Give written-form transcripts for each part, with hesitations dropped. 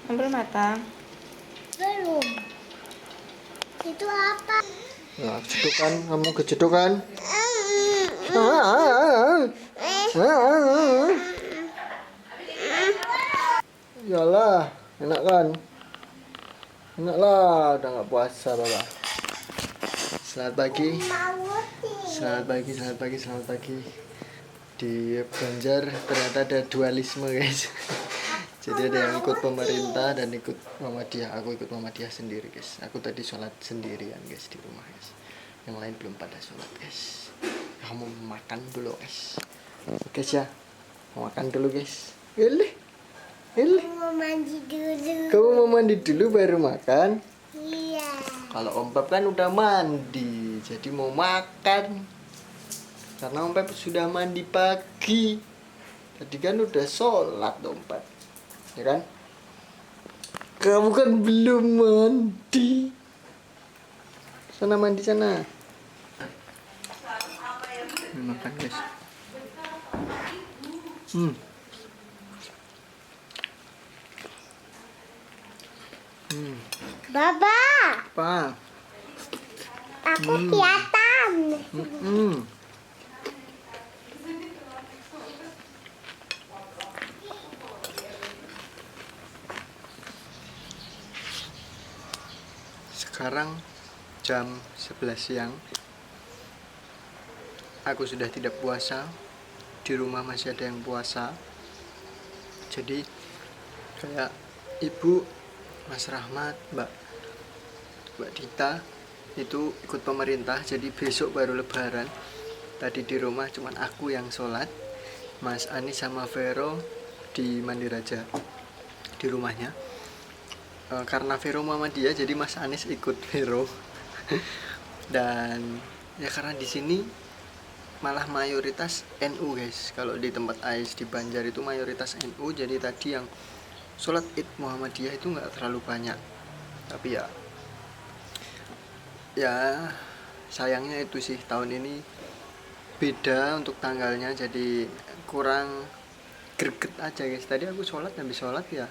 Ambil mata. Belum. Itu apa? Nah, kejedukan, kamu kejedukan. Yalah, enak kan? Enak lah, udah nggak puasa Bapak. Selamat pagi. Selamat pagi, selamat pagi, selamat pagi. Di Banjar ternyata ada dualisme guys. Jadi ada yang ikut pemerintah dan ikut Muhammadiyah. Aku ikut Muhammadiyah sendiri guys. Aku tadi sholat sendirian guys di rumah guys. Yang lain belum pada sholat guys. Kamu makan dulu guys. Oke ya, mau makan dulu guys. Boleh. Mau mandi dulu. Kamu mau mandi dulu baru makan? Iya. Kalau Om Pep kan udah mandi, jadi mau makan. Karena Om Pep sudah mandi pagi. Tadi kan udah sholat Om Pep, ya kan? Kamu kan belum mandi. Sana mandi sana. Makan guys. Baba, Apa? aku kelihatan. Sekarang jam 11 siang. Aku sudah tidak puasa. Di rumah masih ada yang puasa. Jadi kayak ibu, Mas Rahmat, Mbak Dita itu ikut pemerintah. Jadi besok baru lebaran. Tadi di rumah cuman aku yang sholat. Mas Anis sama Vero di Mandiraja di rumahnya. Karena Vero Muhammadiyah jadi Mas Anis ikut Vero. Dan ya karena di sini malah mayoritas NU guys. Kalau di tempat Ais di Banjar itu mayoritas NU. Jadi tadi yang sholat Id Muhammadiyah itu nggak terlalu banyak. Tapi ya sayangnya itu sih tahun ini beda untuk tanggalnya. Jadi kurang greget aja guys. Tadi aku habis sholat ya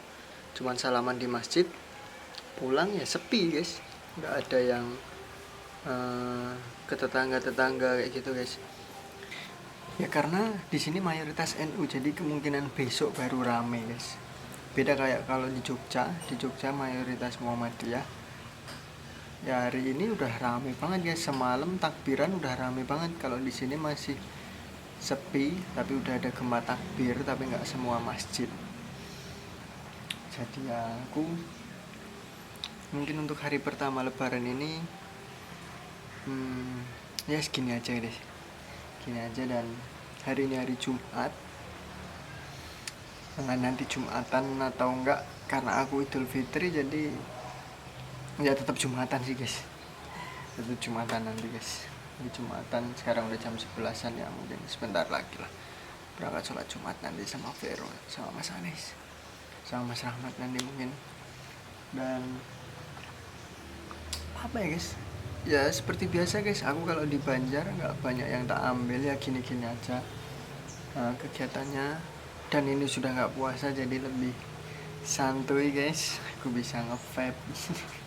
cuman salaman di masjid, pulang ya sepi guys, nggak ada yang ke tetangga kayak gitu guys. Ya karena di sini mayoritas NU, jadi kemungkinan besok baru rame guys. Beda kayak kalau di Jogja mayoritas Muhammadiyah. Ya hari ini udah rame banget guys, semalam takbiran udah rame banget. Kalau di sini masih sepi, tapi udah ada gema takbir, tapi nggak semua masjid. Jadi ya aku mungkin untuk hari pertama lebaran ini ya segini aja deh, gini aja. Dan hari ini hari Jumat, nanti Jumatan atau enggak, karena aku Idul Fitri jadi ya tetap Jumatan sih guys, tetap Jumatan nanti guys. Di Jumatan sekarang udah jam 11-an ya, mungkin sebentar lagi lah berangkat sholat Jumat nanti sama Vero, sama Mas Anis, sama Mas Rahmat nanti mungkin. Dan apa ya guys, ya seperti biasa guys, aku kalau di Banjar nggak banyak yang tak ambil, ya gini-gini aja kegiatannya. Dan ini sudah nggak puasa jadi lebih santuy guys, aku bisa nge-vape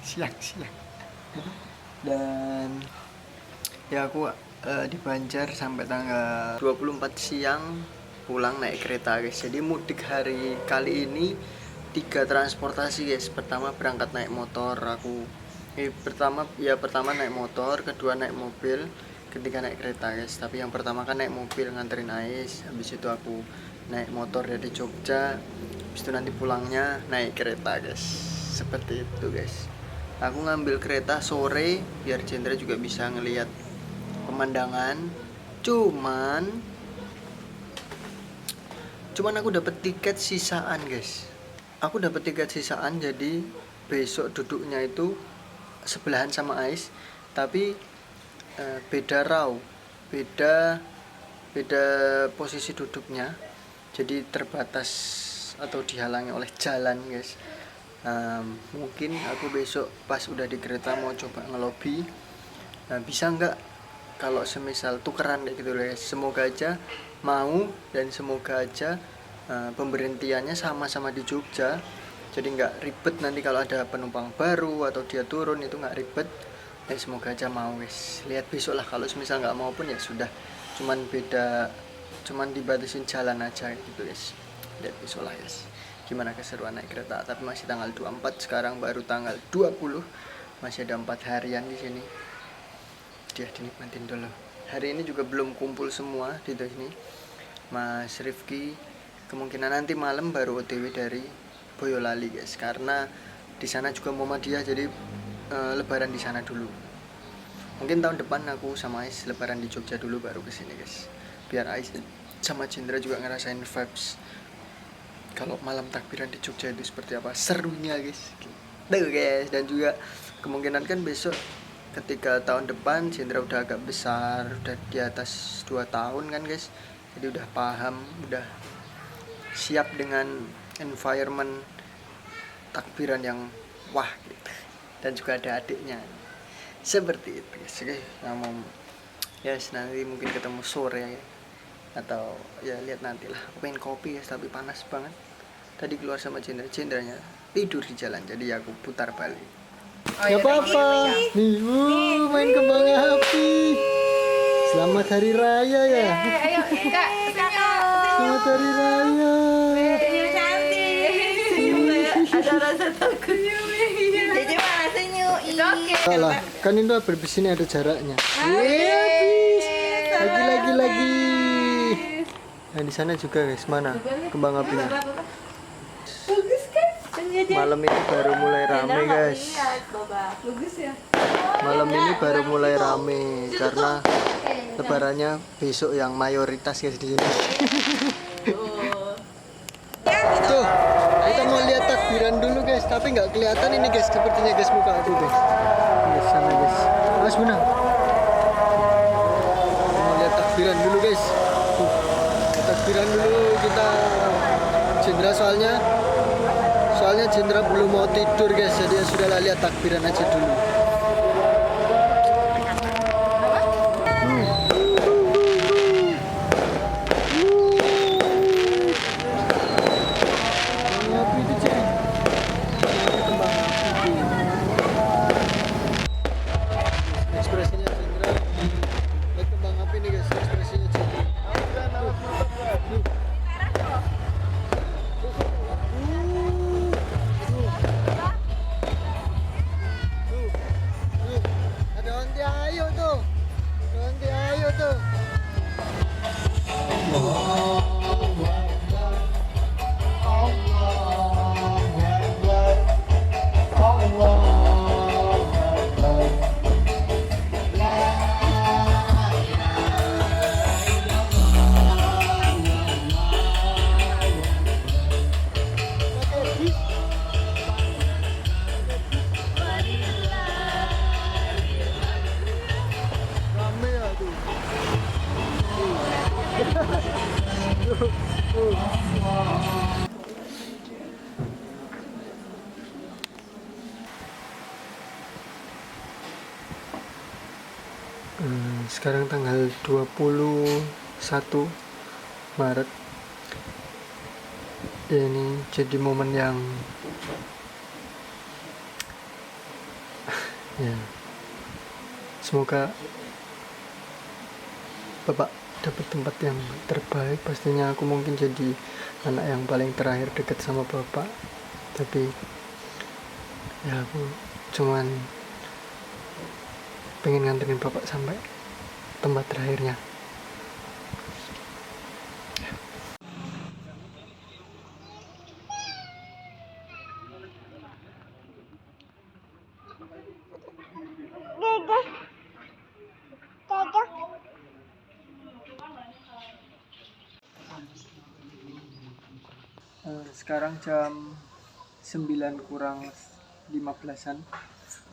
siang-siang. Dan ya aku di Banjar sampai tanggal 24 siang pulang naik kereta guys. Jadi mudik hari kali ini 3 transportasi guys. Pertama berangkat naik motor, pertama naik motor, kedua naik mobil, ketiga naik kereta guys. Tapi yang pertama kan naik mobil nganterin Ais, habis itu aku naik motor dari Jogja, habis itu nanti pulangnya naik kereta guys. Seperti itu guys. Aku ngambil kereta sore biar Jendra juga bisa ngelihat pemandangan. Cuman aku dapat tiket sisaan guys. Jadi besok duduknya itu sebelahan sama Ais, tapi beda posisi duduknya. Jadi terbatas atau dihalangi oleh jalan guys. Mungkin aku besok pas udah di kereta mau coba ngelobi, bisa nggak kalau semisal tukeran kayak gitu guys. Semoga aja mau dan semoga aja pemberhentiannya sama-sama di Jogja, jadi nggak ribet nanti kalau ada penumpang baru atau dia turun, itu nggak ribet. Dan semoga aja mau guys, lihat besok lah. Kalau misal nggak mau pun ya sudah, cuman dibatasin jalan aja gitu guys. Lihat besok lah guys gimana keseruan naik kereta. Tapi masih tanggal 24, sekarang baru tanggal 20, masih ada 4 harian di sini. Dia dinikmatin dulu. Hari ini juga belum kumpul semua di sini. Mas Rifki kemungkinan nanti malam baru OTW dari Boyolali guys, karena di sana juga Muhammadiyah, jadi lebaran di sana dulu. Mungkin tahun depan aku sama Ais lebaran di Jogja dulu baru kesini guys, biar Ais sama Cindra juga ngerasain vibes kalau malam takbiran di Jogja itu seperti apa serunya guys. Tuh guys, dan juga kemungkinan kan besok ketika tahun depan Cindra udah agak besar, udah di atas 2 tahun kan guys, jadi udah paham, udah siap dengan environment takbiran yang wah gitu. Dan juga ada adiknya seperti itu guys. Oke, yes, nanti mungkin ketemu sore ya, atau ya lihat nantilah. Aku pengen kopi guys, tapi panas banget. Tadi keluar sama Cindranya tidur di jalan, jadi aku putar balik. Ya apa-apa. Nih, main kembang api. Selamat hari raya ya. Ayo Kak, Selamat hari raya. senyum cantik. Senyum ada rasa takut. Jadi mana senyum? Oke. Salah, kan itu habis sini ada jaraknya. Habis. Lagi. Nah di sana juga guys, mana kembang apinya? Bagus kan? Malam ini baru mulai rame guys. Bagus ya. Malam ini baru mulai rame karena lebarannya besok yang mayoritas guys di sini. Tuh, kita mau lihat takbiran dulu guys, tapi nggak kelihatan ini guys, sepertinya guys muka aku guys. Guys, sana guys. Mas Buna. Mau lihat takbiran dulu guys. Tuh, takbiran dulu kita. Cindra soalnya Cindra belum mau tidur guys, jadi ya sudahlah, lihat takbiran aja dulu. Ekspresinya Cindra, lihat kembang api nih guys, ekspresinya Cindra. Ada onti ayu tuh. Rame ya tuh. Sekarang tanggal 21 Maret. Ya, ini jadi momen yang ya, semoga Bapak dapat tempat yang terbaik. Pastinya aku mungkin jadi anak yang paling terakhir dekat sama Bapak, tapi ya aku cuman pengen nganterin Bapak sampai tempat terakhirnya. Sekarang jam 9 kurang 15-an.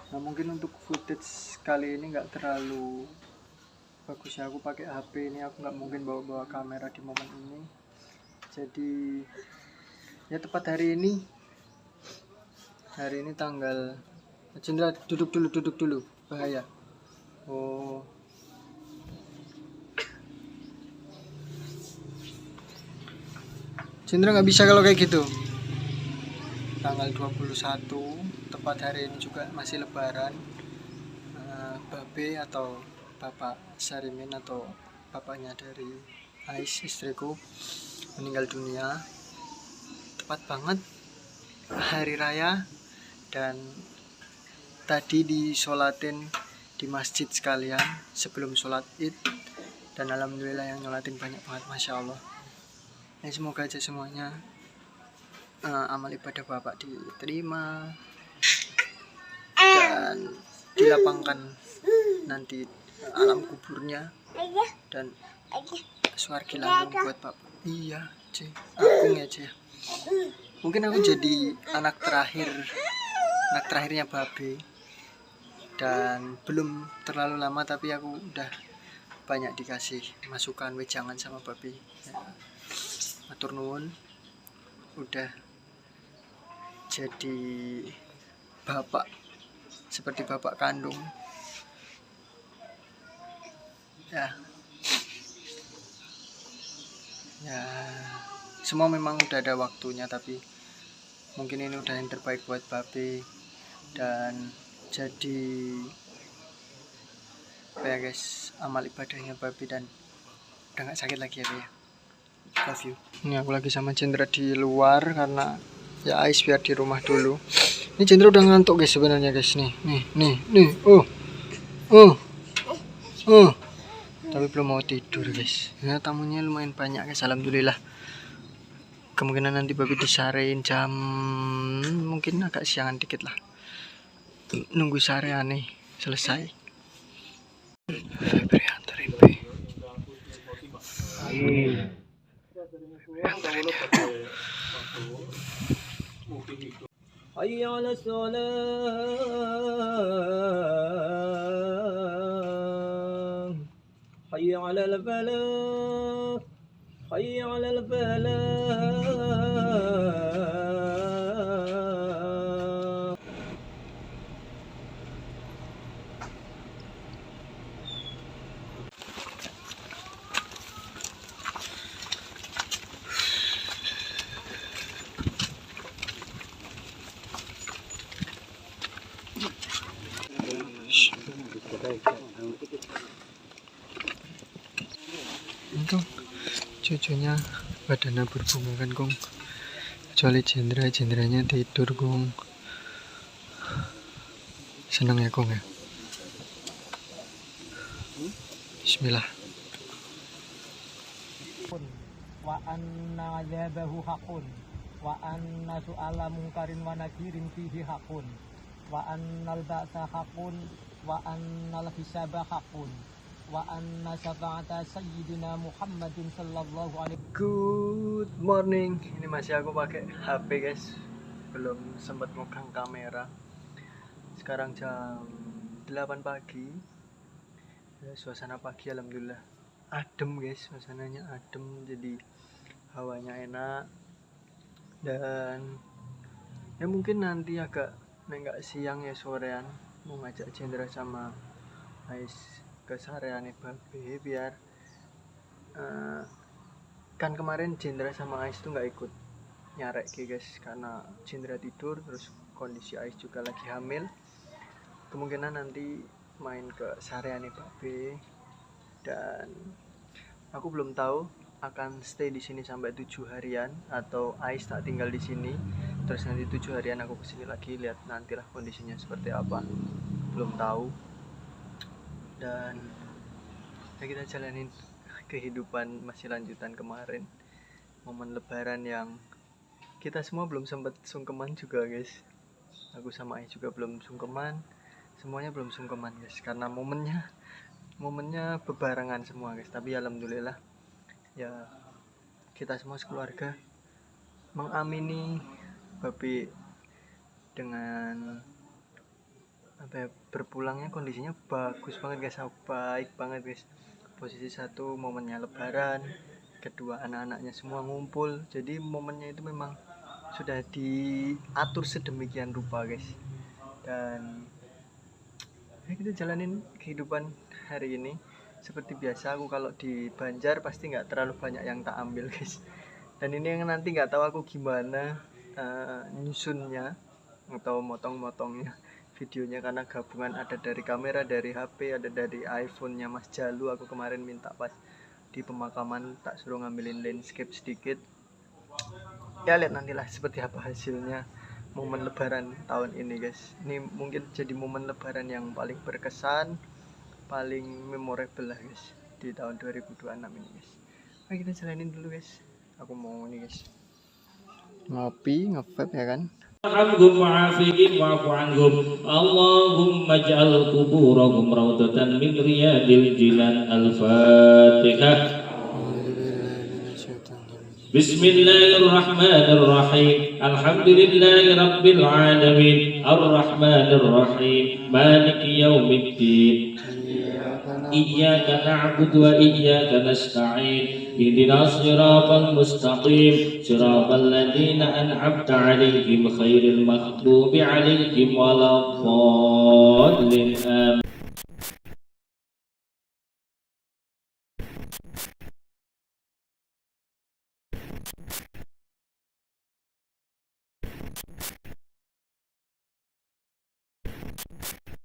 Nah, mungkin untuk footage kali ini nggak terlalu bagus ya, aku pakai HP ini, aku nggak mungkin bawa kamera di momen ini. Jadi ya tepat hari ini tanggal Cindra, duduk dulu bahaya. Oh, Cindra nggak bisa kalau kayak gitu. Tanggal 21 tepat hari ini juga masih lebaran. Babe atau bapak Sarimin atau bapaknya dari Ais istriku meninggal dunia. Tepat banget hari raya, dan tadi disolatin di masjid sekalian sebelum sholat id, dan alhamdulillah yang nyolatin banyak banget, masya Allah. Ya, semoga aja semuanya amal ibadah bapak diterima dan dilapangkan nanti alam kuburnya dan swargi langgeng buat bapak. Iya C, aku ya C. Mungkin aku jadi anak terakhirnya babe, dan belum terlalu lama tapi aku udah banyak dikasih masukan wejangan sama babe ya. Matur nuwun, udah jadi bapak seperti bapak kandung ya. Semua memang udah ada waktunya, tapi mungkin ini udah yang terbaik buat babe, dan jadi apa ya guys, amal ibadahnya babe, dan udah gak sakit lagi ya. Love you. Ini aku lagi sama Cindra di luar karena ya Ais biar di rumah dulu. Ini Cindra udah ngantuk guys sebenarnya guys, nih. Tapi belum mau tidur guys. Ya, tamunya lumayan banyak guys, alhamdulillah. Kemungkinan nanti babi disarein jam mungkin agak siangan dikit lah. Nunggu sarean nih selesai. Febri antarin P. hayya 'ala salam, hayya 'ala al-falah, hayya 'ala al-falah. Untung cucunya badannya berbunga kan Kong, kecuali Jendranya tidur Kong. Senang ya Kong ya. Bismillah. Wa anna adzabahu haqqun wa anna su'ala munkarin wa nakirin fihi haqqun wa annal ba'sa haqqun wa annal hisaba haqqun wa anna syafa'ata sayyidina Muhammadin sallallahu alaihi. Good morning. Ini masih aku pakai HP guys, belum sempat megang kamera. Sekarang jam 8 pagi ya, suasana pagi alhamdulillah adem guys, suasananya adem, jadi hawanya enak. Dan ya mungkin nanti agak nggak siang ya, sorean mau ngajak Cendra sama Ais ke sareane babe, biar kan kemarin Cendra sama Ais tuh nggak ikut nyarek guys karena Cendra tidur, terus kondisi Ais juga lagi hamil. Kemungkinan nanti main ke sareane babe, dan aku belum tahu akan stay di sini sampai 7 harian atau Ais tak tinggal di sini terus nanti 7 harian aku kesini lagi. Lihat nantilah kondisinya seperti apa, belum tahu. Dan ya kita jalanin kehidupan masih lanjutan kemarin, momen lebaran yang kita semua belum sempat sungkeman juga guys. Aku sama Ais juga belum sungkeman, semuanya belum sungkeman guys, karena momennya bebarengan semua guys. Tapi alhamdulillah ya kita semua sekeluarga mengamini babe dengan berpulangnya kondisinya bagus banget guys, baik banget guys. Posisi satu momennya lebaran, kedua anak-anaknya semua ngumpul, jadi momennya itu memang sudah diatur sedemikian rupa guys. Dan ya kita jalanin kehidupan hari ini seperti biasa. Aku kalau di Banjar pasti nggak terlalu banyak yang tak ambil guys, Dan ini yang nanti nggak tahu aku gimana nyusunnya atau motong-motongnya videonya, karena gabungan ada dari kamera, dari HP, ada dari iPhone-nya Mas Jalu. Aku kemarin minta pas di pemakaman tak suruh ngambilin landscape sedikit. Ya lihat nantilah seperti apa hasilnya momen lebaran tahun ini guys. Ini mungkin jadi momen lebaran yang paling berkesan, paling memorable lah guys di tahun 2026 ini guys. Nah, kita jalanin dulu guys. Aku mau ini guys, ngopi nge-vape ya kan. ارحمهم وعافهم واعف عنهم اللهم اجعل قبورهم روضة من رياض الجنان الفاتحة بسم الله الرحمن الرحيم الحمد لله رب العالمين الرحمن الرحيم مالك يوم الدين إياك نعبد وإياك نستعين اهدنا الصراط المستقيم صراط الذين أنعمت عليهم غير المغضوب عليهم ولا الضالين آمين